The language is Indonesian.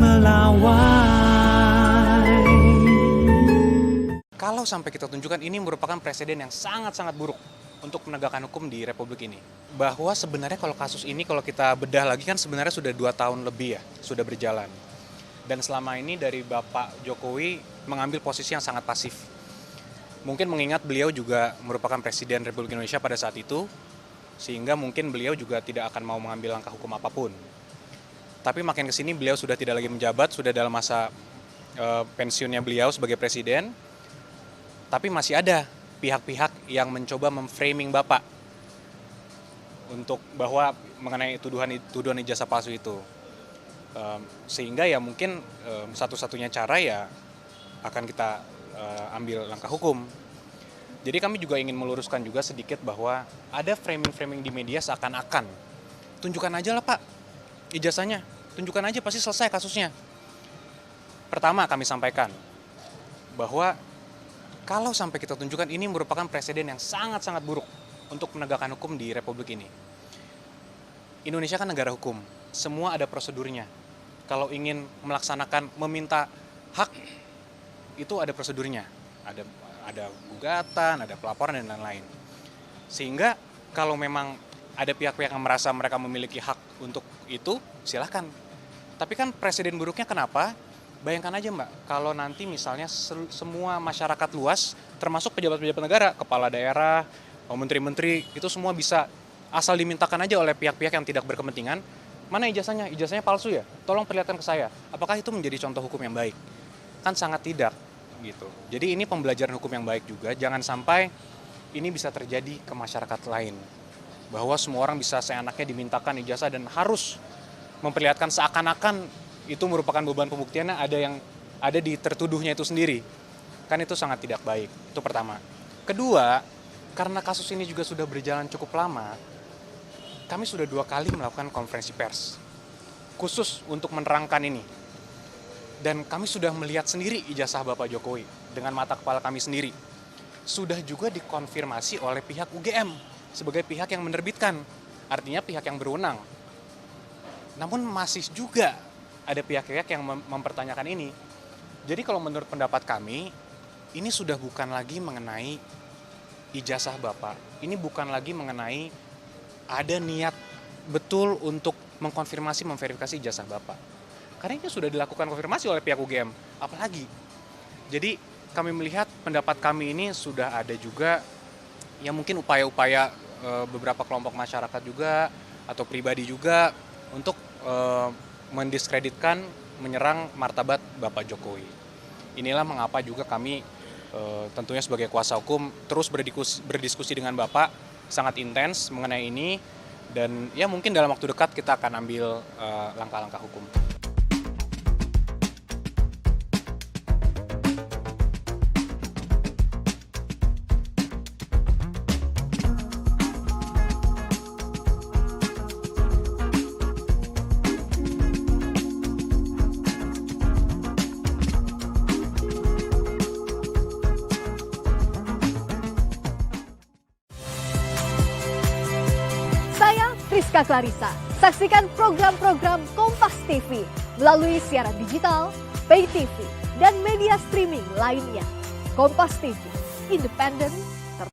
melawai. Kalau sampai kita tunjukkan ini merupakan presiden yang sangat-sangat buruk untuk penegakan hukum di Republik ini. Bahwa sebenarnya kalau kasus ini kalau kita bedah lagi kan sebenarnya sudah 2 tahun lebih ya, sudah berjalan. Dan selama ini dari Bapak Jokowi mengambil posisi yang sangat pasif. Mungkin mengingat beliau juga merupakan presiden Republik Indonesia pada saat itu, sehingga mungkin beliau juga tidak akan mau mengambil langkah hukum apapun. Tapi makin kesini beliau sudah tidak lagi menjabat, sudah dalam masa pensiunnya beliau sebagai presiden. Tapi masih ada pihak-pihak yang mencoba memframing Bapak untuk bahwa mengenai tuduhan ijazah palsu itu. Sehingga ya mungkin satu-satunya cara ya akan kita ambil langkah hukum. Jadi kami juga ingin meluruskan juga sedikit bahwa ada framing-framing di media seakan-akan tunjukkan aja lah Pak ijazahnya, tunjukkan aja pasti selesai kasusnya. Pertama kami sampaikan bahwa kalau sampai kita tunjukkan ini merupakan presiden yang sangat-sangat buruk untuk penegakan hukum di Republik ini. Indonesia kan negara hukum, semua ada prosedurnya. Kalau ingin melaksanakan, meminta hak, itu ada prosedurnya. Ada gugatan, ada pelaporan, dan lain-lain. Sehingga kalau memang ada pihak-pihak yang merasa mereka memiliki hak untuk itu, silahkan. Tapi kan presiden buruknya kenapa? Bayangkan aja Mbak, kalau nanti misalnya semua masyarakat luas, termasuk pejabat-pejabat negara, kepala daerah, menteri-menteri, itu semua bisa asal dimintakan aja oleh pihak-pihak yang tidak berkepentingan, mana ijazahnya? Ijazahnya palsu ya? Tolong perlihatkan ke saya. Apakah itu menjadi contoh hukum yang baik? Kan sangat tidak. Gitu. Jadi ini pembelajaran hukum yang baik juga, jangan sampai ini bisa terjadi ke masyarakat lain. Bahwa semua orang bisa seenaknya dimintakan ijazah dan harus memperlihatkan seakan-akan itu merupakan beban pembuktiannya ada di tertuduhnya itu sendiri. Kan itu sangat tidak baik, itu pertama. Kedua, karena kasus ini juga sudah berjalan cukup lama, kami sudah 2 kali melakukan konferensi pers khusus untuk menerangkan ini. Dan kami sudah melihat sendiri ijazah Bapak Jokowi dengan mata kepala kami sendiri. Sudah juga dikonfirmasi oleh pihak UGM sebagai pihak yang menerbitkan, artinya pihak yang berwenang. Namun masih juga ada pihak-pihak yang mempertanyakan ini. Jadi kalau menurut pendapat kami, ini sudah bukan lagi mengenai ijazah Bapak. Ini bukan lagi mengenai ada niat betul untuk mengkonfirmasi, memverifikasi ijazah Bapak. Karena ini sudah dilakukan konfirmasi oleh pihak UGM, apalagi. Jadi kami melihat pendapat kami ini sudah ada juga ya mungkin upaya-upaya beberapa kelompok masyarakat juga atau pribadi juga untuk mendiskreditkan, menyerang martabat Bapak Jokowi. Inilah mengapa juga kami tentunya sebagai kuasa hukum terus berdiskusi dengan Bapak sangat intens mengenai ini dan ya mungkin dalam waktu dekat kita akan ambil langkah-langkah hukum. Saya Rizka Clarissa. Saksikan program-program Kompas TV melalui siaran digital, pay TV, dan media streaming lainnya. Kompas TV, independen,